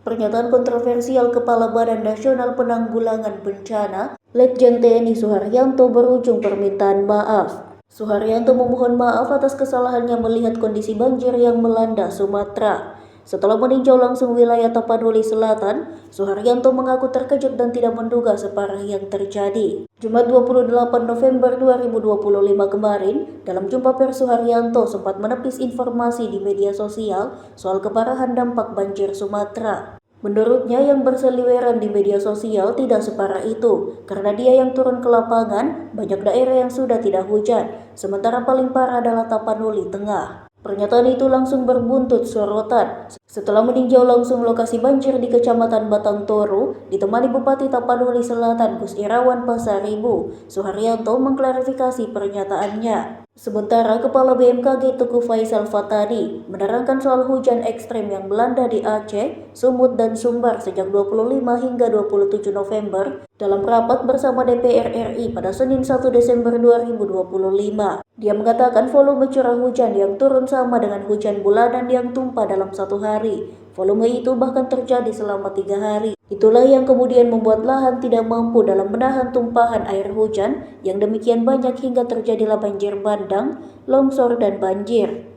Pernyataan kontroversial Kepala Badan Nasional Penanggulangan Bencana, Letjen TNI Suharyanto berujung permintaan maaf. Suharyanto memohon maaf atas kesalahannya melihat kondisi banjir yang melanda Sumatera. Setelah meninjau langsung wilayah Tapanuli Selatan, Suharyanto mengaku terkejut dan tidak menduga separah yang terjadi. Jumat 28 November 2025 kemarin, dalam jumpa pers Suharyanto sempat menepis informasi di media sosial soal keparahan dampak banjir Sumatera. Menurutnya yang berseliweran di media sosial tidak separah itu, karena dia yang turun ke lapangan, banyak daerah yang sudah tidak hujan, sementara paling parah adalah Tapanuli Tengah. Pernyataan itu langsung berbuntut sorotan setelah meninjau langsung lokasi banjir di Kecamatan Batang Toru, ditemani Bupati Tapanuli Selatan Gus Irawan Pasaribu. Suharyanto mengklarifikasi pernyataannya. Sementara Kepala BMKG Teguh Faisal Fatani menerangkan soal hujan ekstrem yang melanda di Aceh, Sumut, dan Sumbar sejak 25 hingga 27 November dalam rapat bersama DPR RI pada Senin 1 Desember 2025. Dia mengatakan volume curah hujan yang turun sama dengan hujan bulanan yang tumpah dalam satu hari. Volume itu bahkan terjadi selama 3 hari. Itulah yang kemudian membuat lahan tidak mampu dalam menahan tumpahan air hujan yang demikian banyak hingga terjadilah banjir bandang, longsor, dan banjir.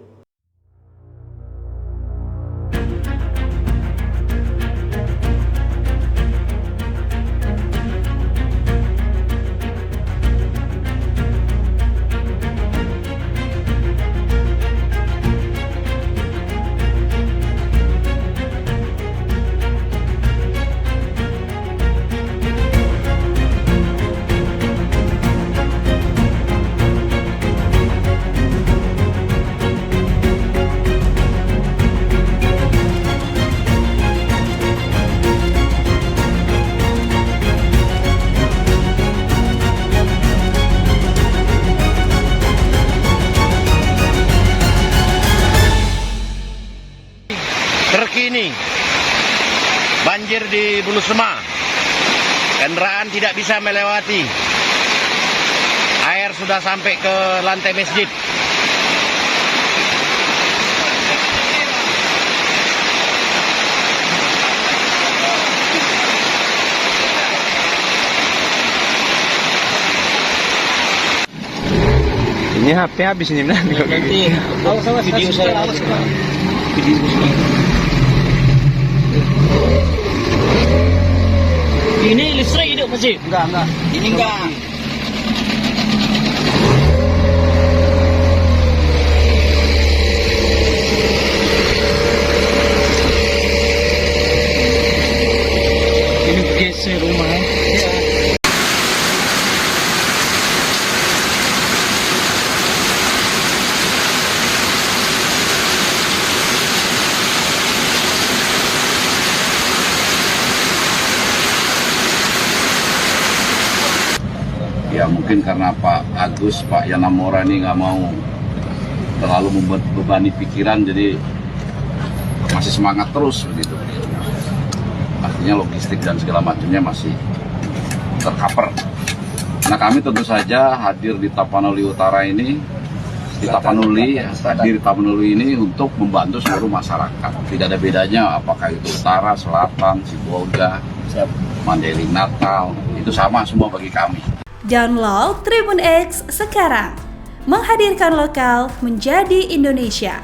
Terkini banjir di Bulu Sema, kendaraan tidak bisa melewati, air sudah sampai ke lantai masjid. Ini HP habis ini nanti. Video saya. Ini listrik hidup masih? Enggak. Ini enggak. Ini geser rumah. Ya mungkin karena Pak Agus, Pak Yana Mora ini nggak mau terlalu membebani pikiran, jadi masih semangat terus begitu. Artinya logistik dan segala macamnya masih tercover. Nah kami tentu saja hadir di Tapanuli Utara ini, hadir di Tapanuli ini untuk membantu seluruh masyarakat. Tidak ada bedanya apakah itu utara, selatan, Sibolga, Mandailing, Natal, itu sama semua bagi kami. Download Tribun X sekarang, menghadirkan lokal menjadi Indonesia.